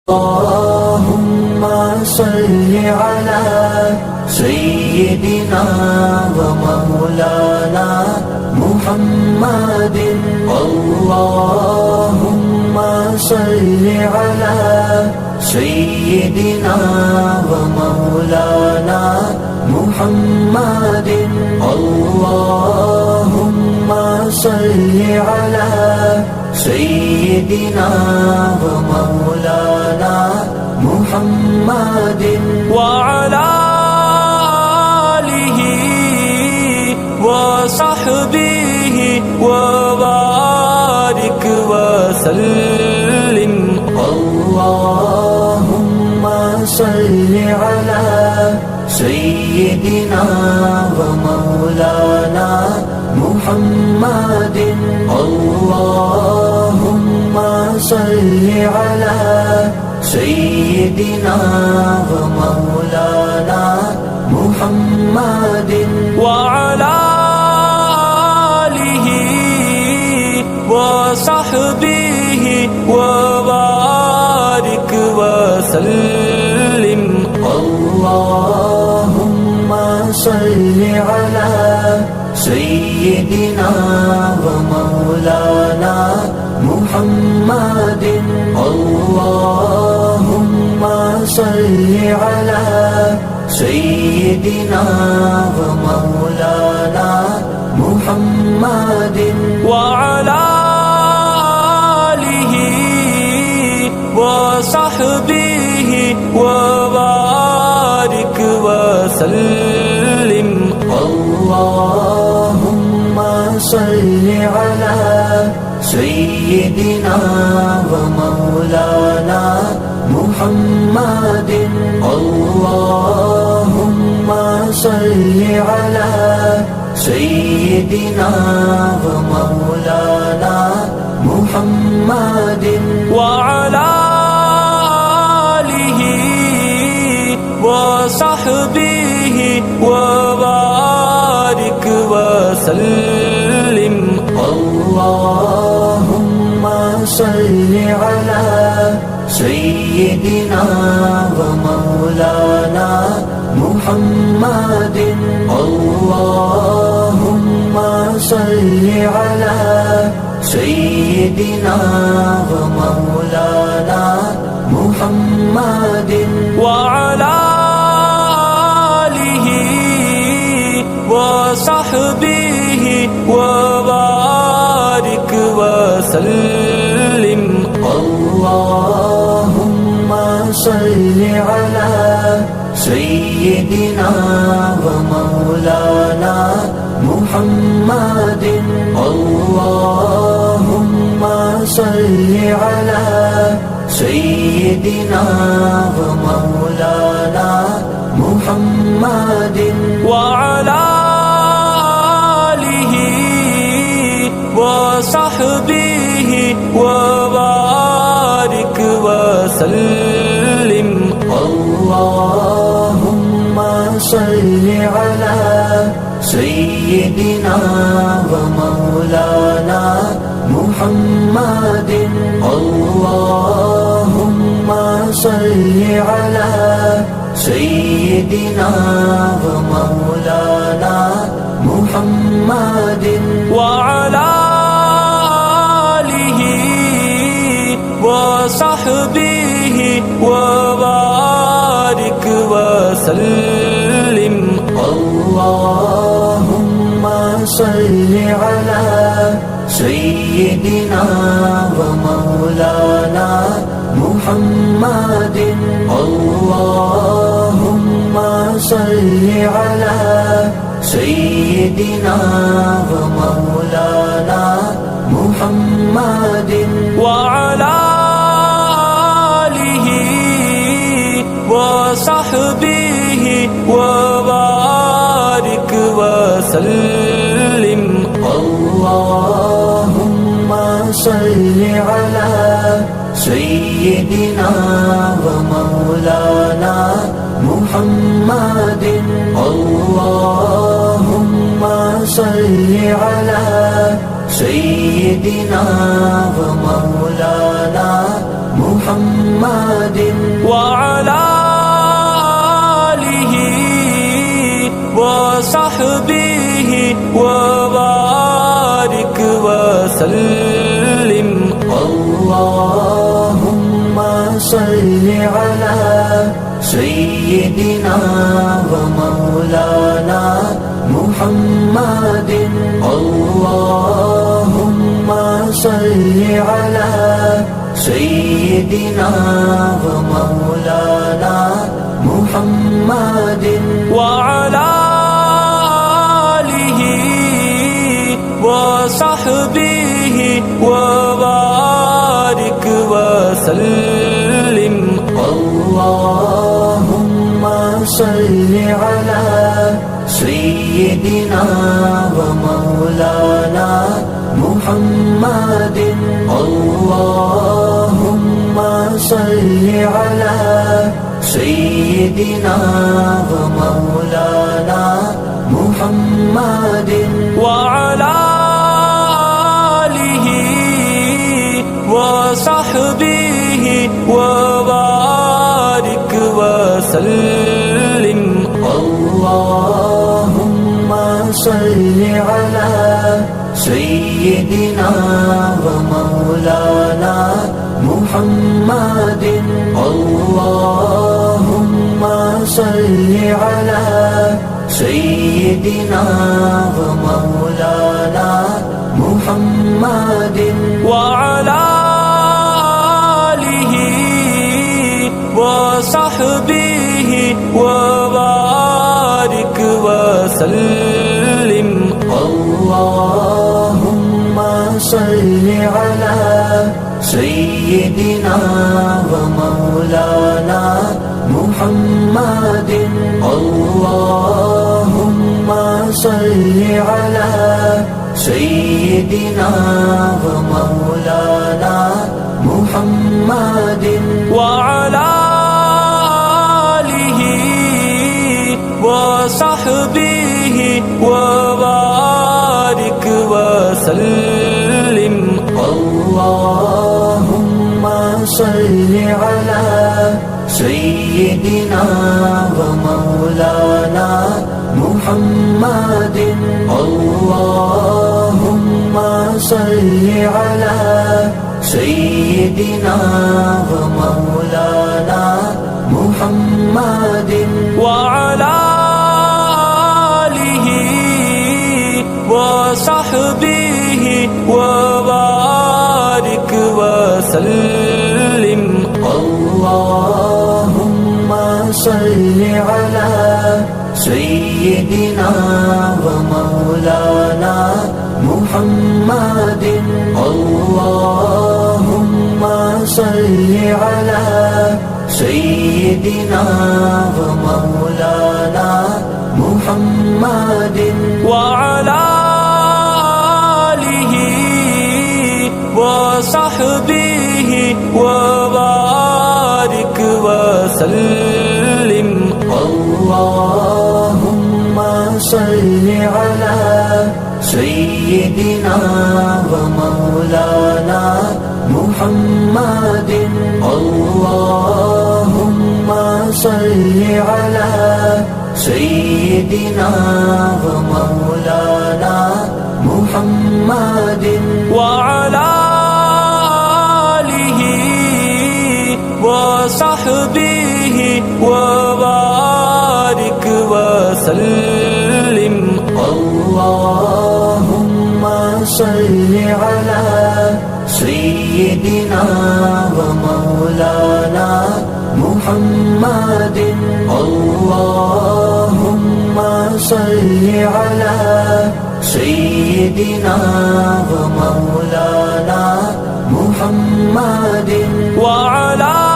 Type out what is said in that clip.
اللهم صل على سيدنا ومولانا محمد اللهم صل على سيدنا ومولانا محمد اللهم صل على سيدنا ومولانا محمد وعلى آله وصحبه وبارك وسلم اللهم صل على سيدنا ومولانا محمد اللهم صل على سيدنا ومولانا محمد وعلى آله وصحبه وبارك وسلم اللهم صل على سيدنا ومولانا محمد اللهم صل على سيدنا ومولانا محمد وعلى آله وصحبه وبارك وسلم اللهم صل على سيدنا ومولانا محمد اللهم صل على سيدنا ومولانا محمد وعلى آله وصحبه وبارك وسلم اللهم صل على سيدنا ومولانا محمد اللهم صل على سيدنا ومولانا محمد وعلى آله وصحبه وبارك وسلم اللهم صل على سيدنا ومولانا محمد اللهم صل على سيدنا ومولانا محمد وعلى آله وصحبه وبارك وسلم اللهم صل على سيدنا ومولانا محمد اللهم صل على سيدنا ومولانا محمد وعلى آله وصحبه وبارك وسلم اللهم صل على سيدنا ومولانا محمد اللهم صل على سيدنا ومولانا محمد وعلى آله وصحبه وبارك وسلم اللهم صل على سيدنا ومولانا محمد اللهم صل على سيدنا ومولانا محمد محمد وعلى آله وصحبه وبارك وسلم اللهم صل على سيدنا ومولانا محمد اللهم صل على سيدنا ومولانا محمد وعلى آله وصحبه وبارك وسلم اللهم صل على سيدنا ومولانا محمد اللهم صل على سيدنا ومولانا محمد وعلى آله وصحبه وبارك وسلم اللهم صل على سيدنا ومولانا محمد اللهم صل على سيدنا ومولانا محمد وعلى آله وصحبه وبارك وسلم اللهم صل على سيدنا ومولانا محمد اللهم صل على سيدنا ومولانا محمد وعلى آله وصحبه وبارك وسلم اللهم صل على سيدنا ومولانا محمد اللهم صل على سيدنا ومولانا محمد وعلى آله وصحبه وبارك وسلم اللهم صل على سيدنا ومولانا محمد اللهم صل على سيدنا ومولانا محمد وعلى آله وصحبه وبارك وسلم اللهم صل على سيدنا ومولانا محمد اللهم صل على سيدنا ومولانا محمد وعلى آله وصحبه وبارك وسلم اللهم صل على سيدنا ومولانا محمد اللهم صل على سيدنا ومولانا محمد وعلى